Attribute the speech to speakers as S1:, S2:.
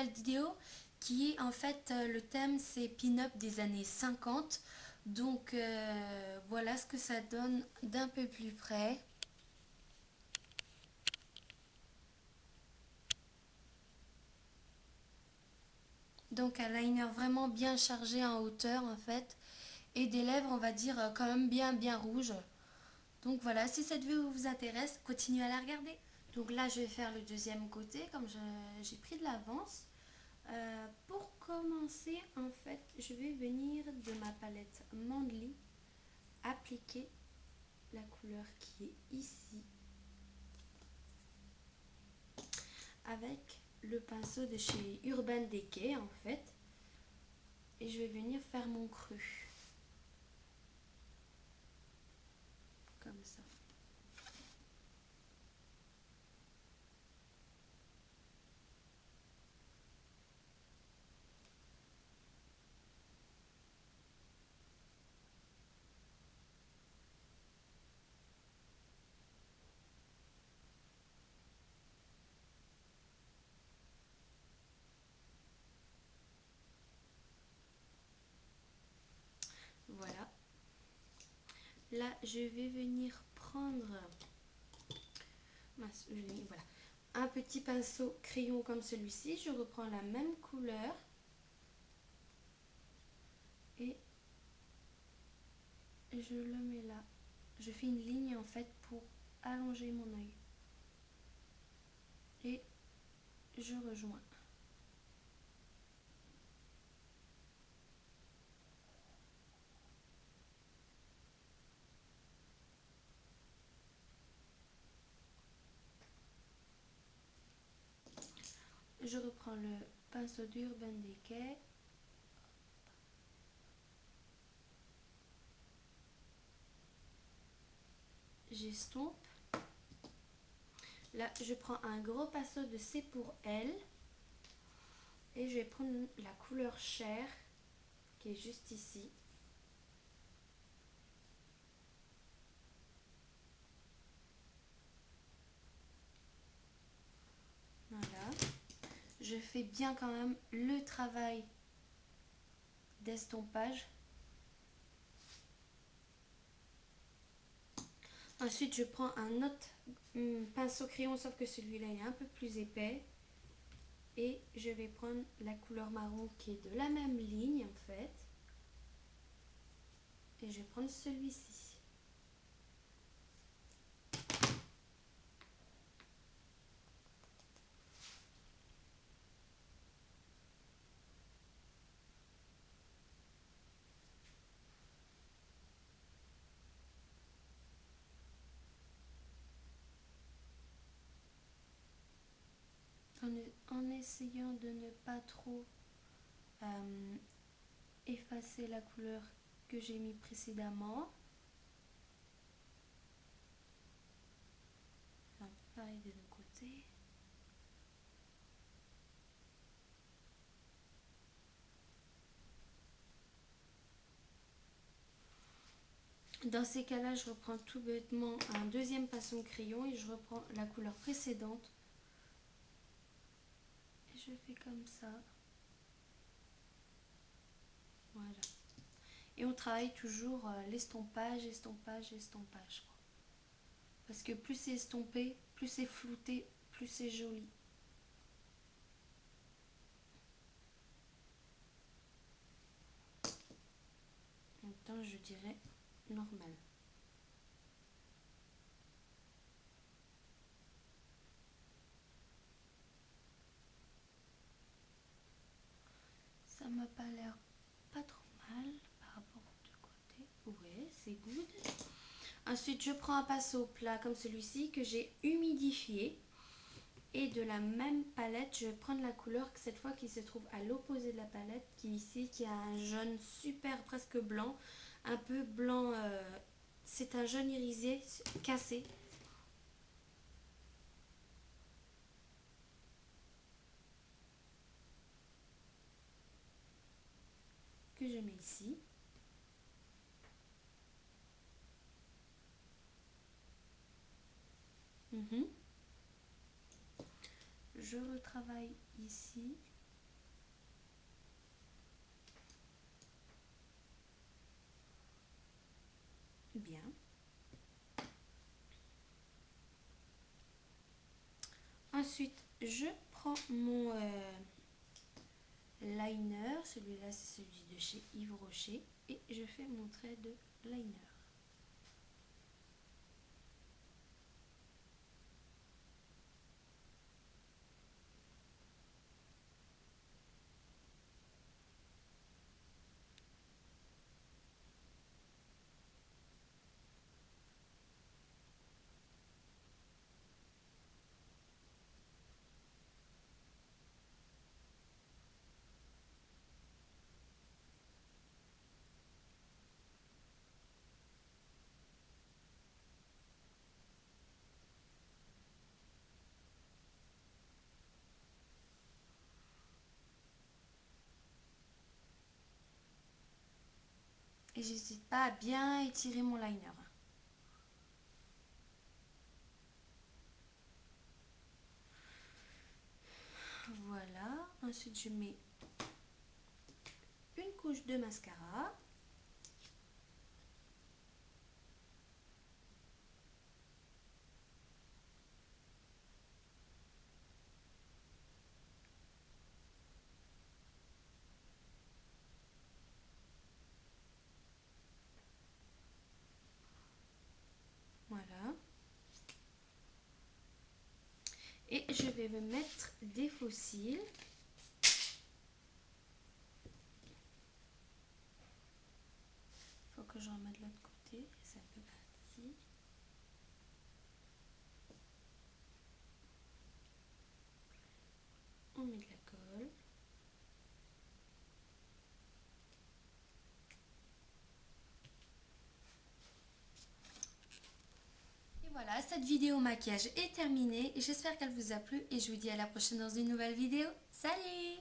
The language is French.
S1: nouvelle vidéo qui est en fait le thème c'est pin-up des années 50. Donc voilà ce que ça donne d'un peu plus près. Donc un liner vraiment bien chargé en hauteur en fait. Et des lèvres on va dire quand même bien rouges. Donc voilà, si cette vidéo vous intéresse, continuez à la regarder. Donc là je vais faire le deuxième côté comme j'ai pris de l'avance. Pour commencer, en fait, je vais venir de ma palette Mandli appliquer la couleur qui est ici avec le pinceau de chez Urban Decay en fait, et je vais venir faire mon cru comme ça. Voilà. Là, je vais venir prendre voilà, un petit pinceau crayon comme celui-ci. Je reprends la même couleur et je le mets là. Je fais une ligne en fait pour allonger mon œil. Et je rejoins. Je reprends le pinceau d'Urban Decay. J'estompe. Là, je prends un gros pinceau de C'est pour elle. Et je vais prendre la couleur chair qui est juste ici. Voilà. Je fais bien quand même le travail d'estompage. Ensuite, je prends un autre pinceau crayon, sauf que celui-là est un peu plus épais. Et je vais prendre la couleur marron qui est de la même ligne en fait. Et je vais prendre celui-ci. En essayant de ne pas trop effacer la couleur que j'ai mis précédemment. Pareil des deux côtés. Dans ces cas-là, je reprends tout bêtement un deuxième pinceau crayon et je reprends la couleur précédente. Et je fais comme ça. Voilà. Et on travaille toujours l'estompage, estompage, estompage. Parce que plus c'est estompé, plus c'est flouté, plus c'est joli. En même temps, je dirais normal. Ça m'a pas l'air pas trop mal par rapport aux deux côtés. Ouais, c'est good. Ensuite, je prends un pinceau plat comme celui-ci que j'ai humidifié. Et de la même palette, je vais prendre la couleur cette fois qui se trouve à l'opposé de la palette, qui est ici, qui a un jaune super presque blanc, un peu blanc, c'est un jaune irisé cassé. Que je mets ici. Je retravaille ici. Ensuite, je prends mon liner. Celui-là, c'est celui de chez Yves Rocher. Et je fais mon trait de liner. Et j'hésite pas à bien étirer mon liner. Voilà. Ensuite, je mets une couche de mascara. Voilà. Et je vais me mettre des faux cils. Faut que je remette de l'autre côté. C'est un peu parti. On met de la colle. Et voilà, cette vidéo maquillage est terminée. J'espère qu'elle vous a plu et je vous dis à la prochaine dans une nouvelle vidéo. Salut!